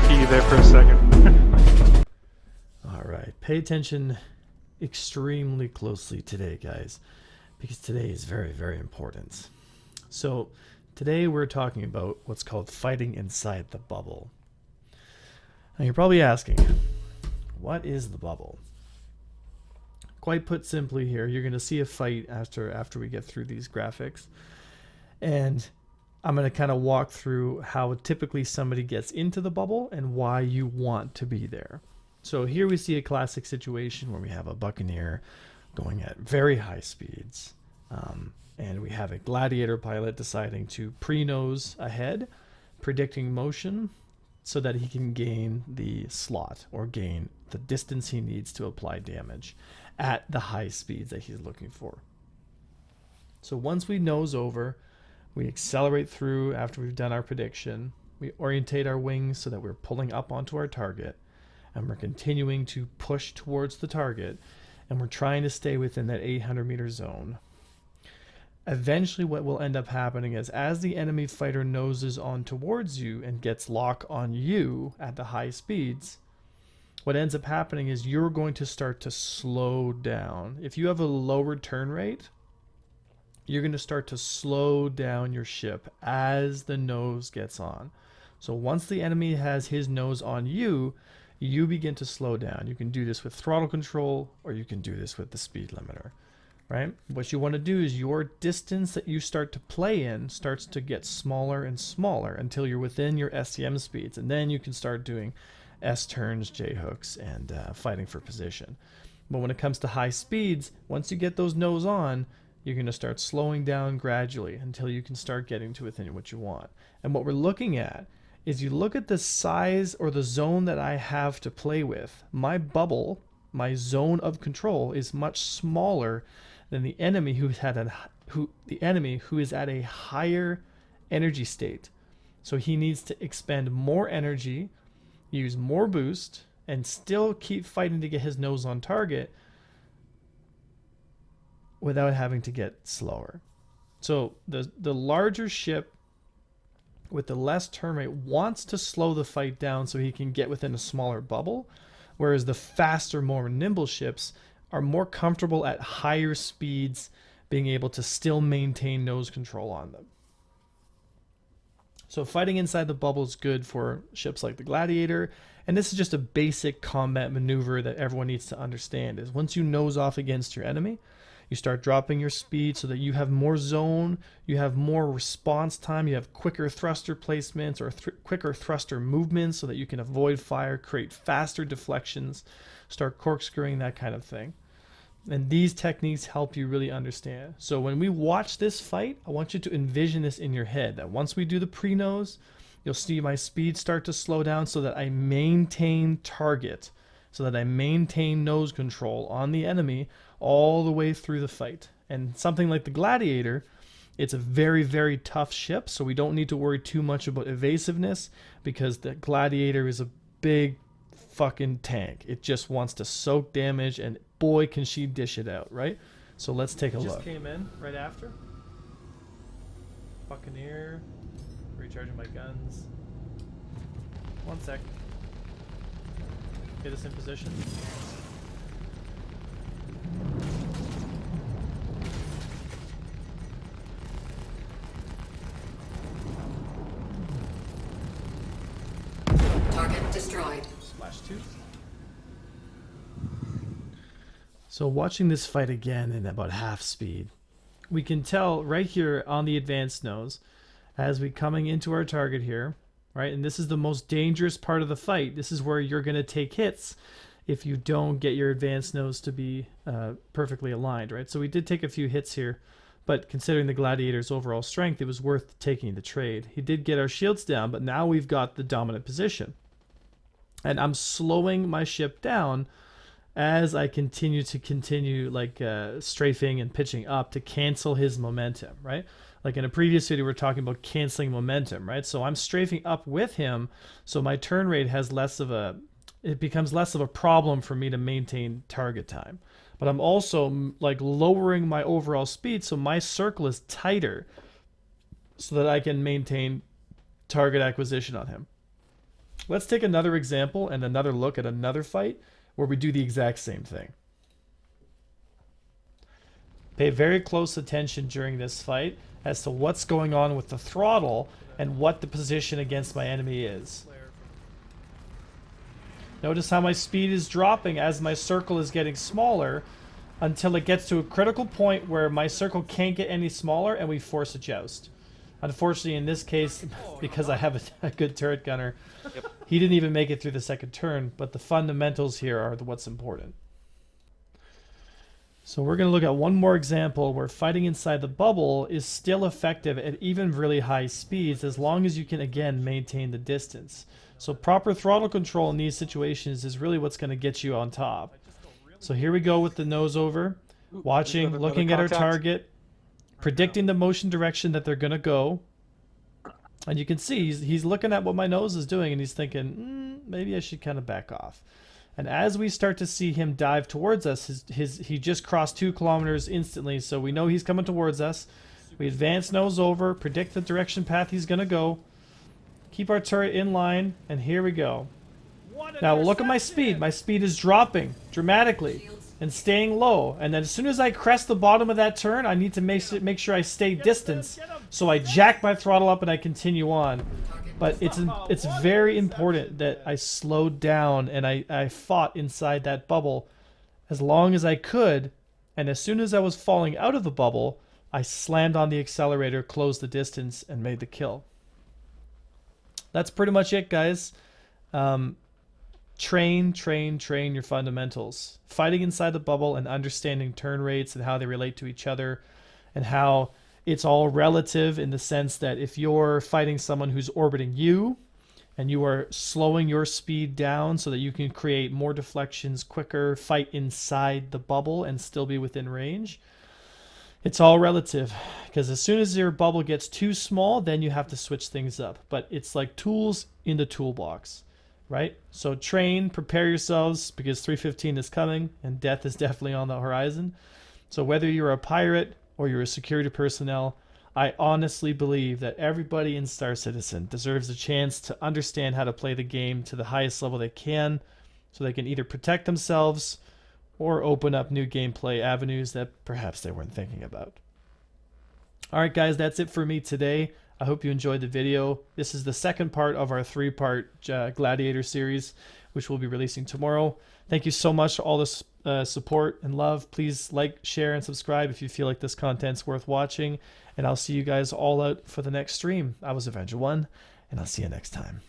back at you there for a second. All right, pay attention extremely closely today, guys, because today is very, very important. So today we're talking about what's called fighting inside the bubble. Now you're probably asking, what is the bubble? Quite put simply here, you're going to see a fight after we get through these graphics. And I'm going to kind of walk through how typically somebody gets into the bubble and why you want to be there. So here we see a classic situation where we have a buccaneer going at very high speeds. And we have a gladiator pilot deciding to pre-nose ahead, predicting motion so that he can gain the slot or gain the distance he needs to apply damage at the high speeds that he's looking for. So once we nose over, we accelerate through after we've done our prediction. We orientate our wings so that we're pulling up onto our target, and we're continuing to push towards the target, and we're trying to stay within that 800-meter zone. Eventually what will end up happening is as the enemy fighter noses on towards you and gets lock on you at the high speeds, what ends up happening is you're going to start to slow down. If you have a lower turn rate, you're going to start to slow down your ship as the nose gets on. So once the enemy has his nose on you, you begin to slow down. You can do this with throttle control, or you can do this with the speed limiter, right? What you want to do is your distance that you start to play in starts to get smaller and smaller until you're within your SCM speeds, and then you can start doing S turns, J hooks, and fighting for position. But when it comes to high speeds, once you get those nose on, you're going to start slowing down gradually until you can start getting to within what you want. And what we're looking at is you look at the size or the zone that I have to play with. My bubble, my zone of control, is much smaller than the enemy who is at a higher energy state. So he needs to expend more energy, use more boost, and still keep fighting to get his nose on target without having to get slower. So the larger ship with the less turn rate wants to slow the fight down so he can get within a smaller bubble, whereas the faster, more nimble ships are more comfortable at higher speeds being able to still maintain nose control on them. So fighting inside the bubble is good for ships like the Gladiator, and this is just a basic combat maneuver that everyone needs to understand. Is once you nose off against your enemy, you start dropping your speed so that you have more zone, you have more response time, you have quicker thruster placements or quicker thruster movements so that you can avoid fire, create faster deflections, start corkscrewing, that kind of thing. And these techniques help you really understand. So when we watch this fight, I want you to envision this in your head, that once we do the pre-nose, you'll see my speed start to slow down so that I maintain target, so that I maintain nose control on the enemy all the way through the fight. And something like the Gladiator, it's a very, very tough ship, so we don't need to worry too much about evasiveness because the Gladiator is a big fucking tank. It just wants to soak damage, and boy can she dish it out, right? So let's take a look. Just came in right after. Buccaneer. Recharging my guns. 1 sec. Get us in position. Target destroyed. Splash 2. So watching this fight again in about half speed, we can tell right here on the advanced nose, as we coming into our target here, right? And this is the most dangerous part of the fight. This is where you're going to take hits if you don't get your advanced nose to be perfectly aligned, right? So we did take a few hits here, but considering the Gladiator's overall strength, it was worth taking the trade. He did get our shields down, but now we've got the dominant position. And I'm slowing my ship down as I continue like strafing and pitching up to cancel his momentum, right? Like in a previous video, we were talking about canceling momentum, right? So I'm strafing up with him, so my turn rate has it becomes less of a problem for me to maintain target time. But I'm also like lowering my overall speed, so my circle is tighter so that I can maintain target acquisition on him. Let's take another example and another look at another fight where we do the exact same thing. Pay very close attention during this fight as to what's going on with the throttle and what the position against my enemy is. Notice how my speed is dropping as my circle is getting smaller until it gets to a critical point where my circle can't get any smaller and we force a joust. Unfortunately, in this case, because I have a good turret gunner, he didn't even make it through the second turn, but the fundamentals here are what's important. So we're going to look at one more example where fighting inside the bubble is still effective at even really high speeds as long as you can, again, maintain the distance. So proper throttle control in these situations is really what's going to get you on top. So here we go with the nose over, watching, looking at our target, predicting the motion direction that they're going to go. And you can see he's looking at what my nose is doing and he's thinking, maybe I should kind of back off. And as we start to see him dive towards us, he just crossed 2 kilometers instantly, so we know he's coming towards us. We advance nose over, predict the direction path he's going to go, keep our turret in line, and here we go. Now look at my speed. My speed is dropping dramatically and staying low. And then as soon as I crest the bottom of that turn, I need to make sure I stay distance. So I jack my throttle up and I continue on. But it's very important that I slowed down and I fought inside that bubble as long as I could. And as soon as I was falling out of the bubble, I slammed on the accelerator, closed the distance, and made the kill. That's pretty much it, guys. Train your fundamentals. Fighting inside the bubble and understanding turn rates and how they relate to each other and how it's all relative in the sense that if you're fighting someone who's orbiting you and you are slowing your speed down so that you can create more deflections quicker, fight inside the bubble and still be within range, it's all relative, because as soon as your bubble gets too small, then you have to switch things up. But it's like tools in the toolbox, right? So train, prepare yourselves, because 315 is coming and death is definitely on the horizon. So whether you're a pirate or you're a security personnel, I honestly believe that everybody in Star Citizen deserves a chance to understand how to play the game to the highest level they can, so they can either protect themselves or open up new gameplay avenues that perhaps they weren't thinking about. Alright guys, that's it for me today. I hope you enjoyed the video. This is the second part of our 3-part Gladiator series, which we'll be releasing tomorrow. Thank you so much for all this support and love. Please like, share, and subscribe if you feel like this content's worth watching. And I'll see you guys all out for the next stream. I was Avenger 1, and I'll see you next time.